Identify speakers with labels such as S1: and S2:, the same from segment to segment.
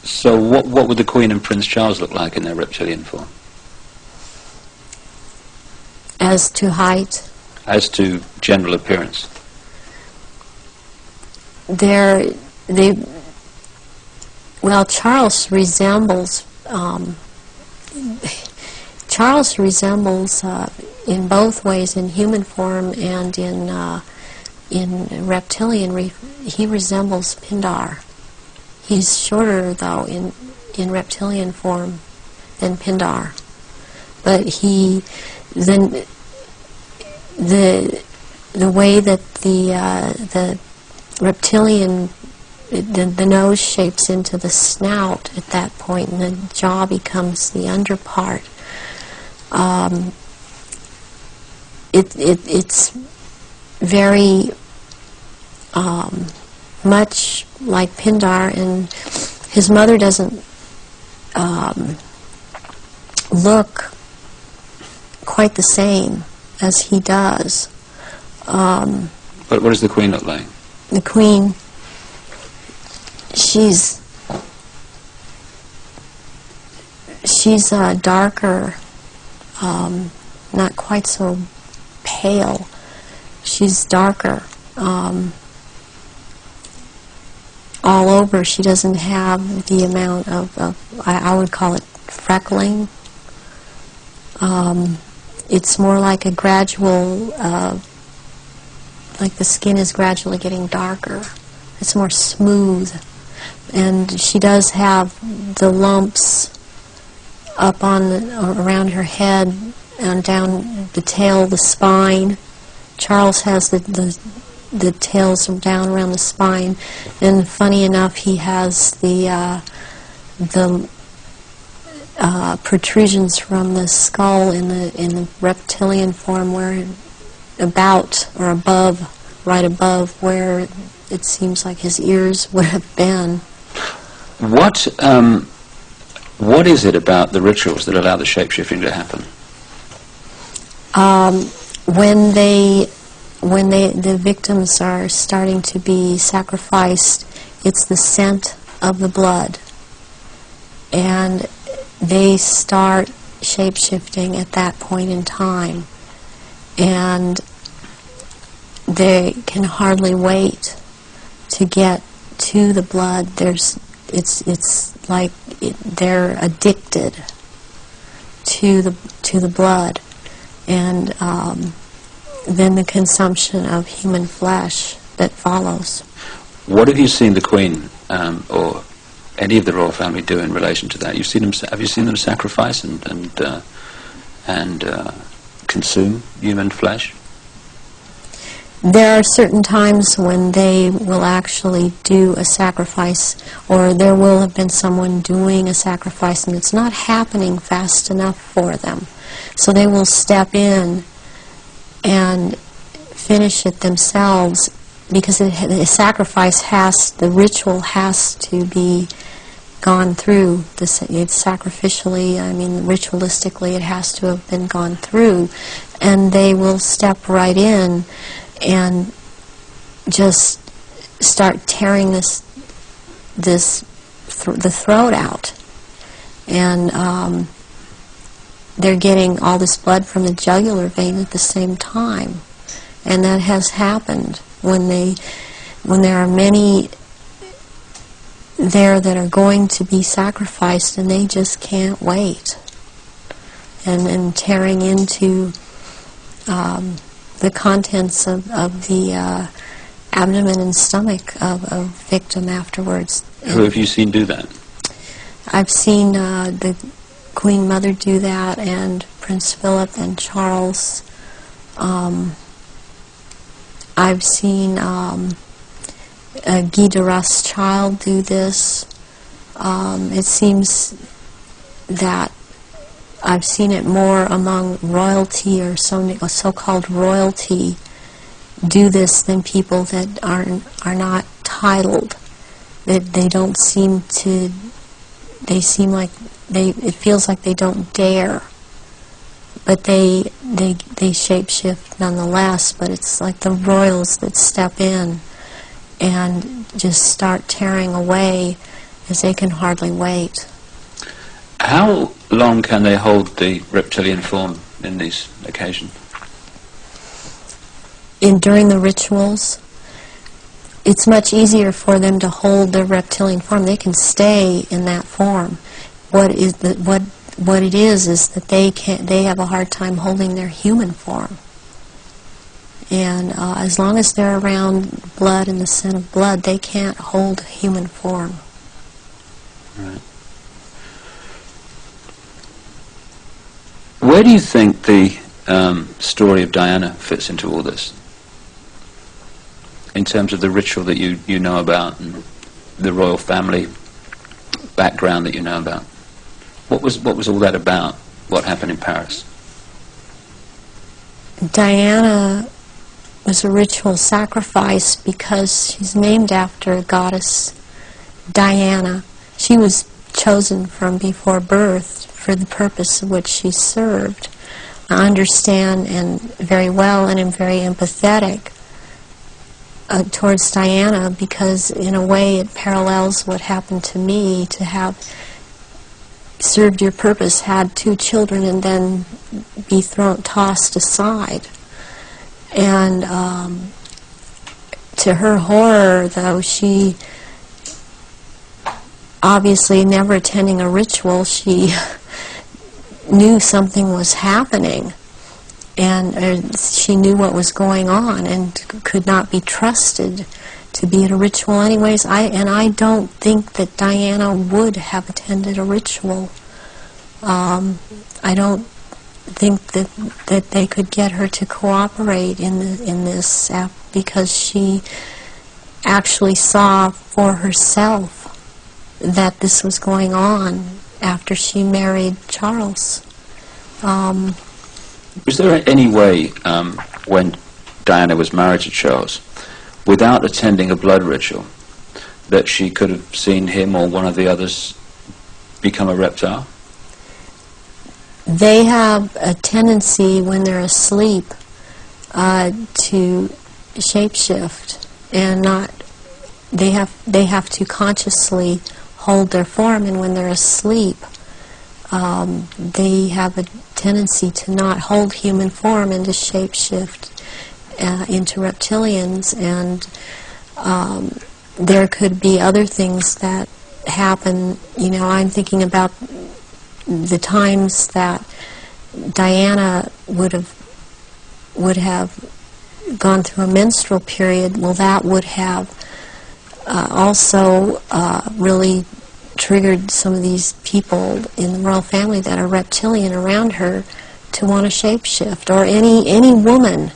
S1: So what would the Queen and Prince Charles look like in their reptilian form?
S2: As to height?
S1: As to general appearance?
S2: Charles resembles in both ways, in human form and in reptilian. He resembles Pindar. He's shorter, though, in reptilian form than Pindar. But the way that the reptilian, the nose shapes into the snout at that point, and the jaw becomes the underpart. It's very much like Pindar, and his mother doesn't look quite the same as he does.
S1: But what does the Queen look like?
S2: The Queen, she's darker, not quite so pale. She's darker. All over, she doesn't have the amount of I would call it freckling. It's more like a gradual, like the skin is gradually getting darker. It's more smooth. And she does have the lumps up around her head and down the tail, the spine. Charles has the tails down around the spine, and funny enough, he has the protrusions from the skull in the reptilian form, where about or above, right above where it seems like his ears would have been.
S1: What is it about the rituals that allow the shape-shifting to happen?
S2: When the victims are starting to be sacrificed, it's the scent of the blood, and they start shape-shifting at that point in time, and they can hardly wait to get to the blood. It's like they're addicted to the blood, and then the consumption of human flesh that follows.
S1: What have you seen the Queen or any of the royal family do in relation to that? Have you seen them sacrifice and consume human flesh?
S2: There are certain times when they will actually do a sacrifice, or there will have been someone doing a sacrifice, and it's not happening fast enough for them. So they will step in and finish it themselves, because the sacrifice the ritual has to be gone through. It's sacrificially, ritualistically, it has to have been gone through, and they will step right in and just start tearing the throat out, and they're getting all this blood from the jugular vein at the same time, and that has happened when there are many there that are going to be sacrificed, and they just can't wait, and tearing into the contents of the abdomen and stomach of a victim afterwards.
S1: Who have you seen do that?
S2: I've seen the Queen Mother do that, and Prince Philip and Charles. I've seen Guy de Rothschild do this. It seems that I've seen it more among royalty, or so-called royalty, do this than people that are not titled. They don't seem to. They seem like it feels like they don't dare, but they shape-shift nonetheless. But it's like the royals that step in and just start tearing away as they can hardly wait.
S1: How long can they hold the reptilian form in these occasions?
S2: During the rituals, it's much easier for them to hold their reptilian form. They can stay in that form. What it is that they have a hard time holding their human form. And as long as they're around blood and the scent of blood, they can't hold human form.
S1: Right. Where do you think the story of Diana fits into all this? In terms of the ritual that you know about and the royal family background that you know about. What was all that about? What happened in Paris?
S2: Diana was a ritual sacrifice because she's named after goddess Diana. She was chosen from before birth for the purpose of which she served. I understand and very well and am very empathetic towards Diana because in a way it parallels what happened to me, to have served your purpose, had 2 children and then be tossed aside. And to her horror, though, she obviously never attending a ritual, she knew something was happening, and she knew what was going on and could not be trusted to be at a ritual anyways. I don't think that Diana would have attended a ritual. I don't think that they could get her to cooperate in this because she actually saw for herself that this was going on after she married Charles.
S1: Was there any way, when Diana was married to Charles, without attending a blood ritual, that she could have seen him or one of the others become a reptile?
S2: They have a tendency when they're asleep to shapeshift, and they have to consciously hold their form, and when they're asleep they have a tendency to not hold human form and to shapeshift into reptilians, and there could be other things that happen. I'm thinking about the times that Diana would have gone through a menstrual period. Well, that would have also really triggered some of these people in the royal family that are reptilian around her to want to shapeshift, or any woman,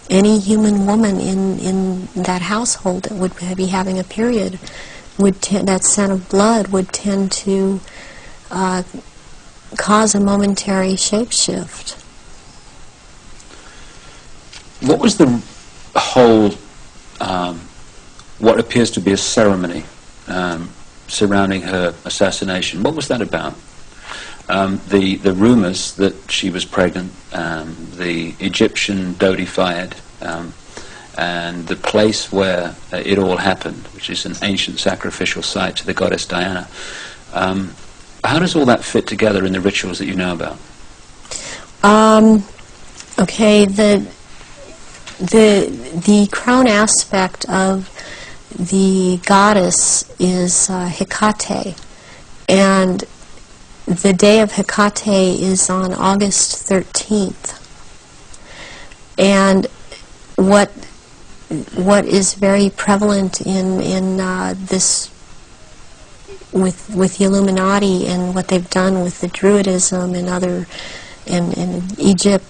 S2: any human woman in that household that would be having a period, that scent of blood would tend to cause a momentary shapeshift.
S1: What was the whole, what appears to be a ceremony surrounding her assassination? What was that about? The rumours that she was pregnant, the Egyptian Dodi-Fayed, and the place where it all happened, which is an ancient sacrificial site to the goddess Diana. How does all that fit together in the rituals that you know about?
S2: Okay, the crown aspect of the goddess is Hecate, and the day of Hecate is on August 13th. And what is very prevalent in this with the Illuminati and what they've done with the Druidism and other in Egypt,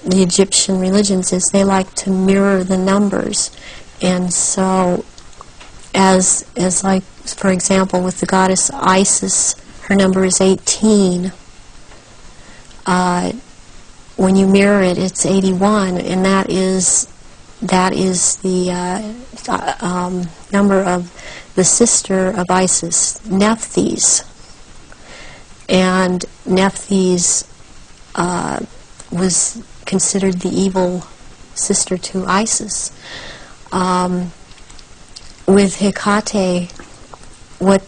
S2: the Egyptian religions, is they like to mirror the numbers. And so as like, for example, with the goddess Isis, her number is 18. When you mirror it, it's 81, and that is the number of the sister of Isis, Nephthys. And Nephthys was considered the evil sister to Isis. With Hecate, what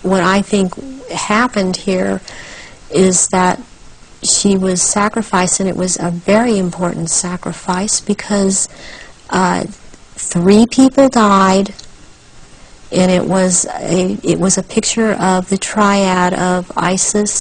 S2: what I think happened here is that she was sacrificed, and it was a very important sacrifice because 3 people died, and it was a picture of the triad of Isis,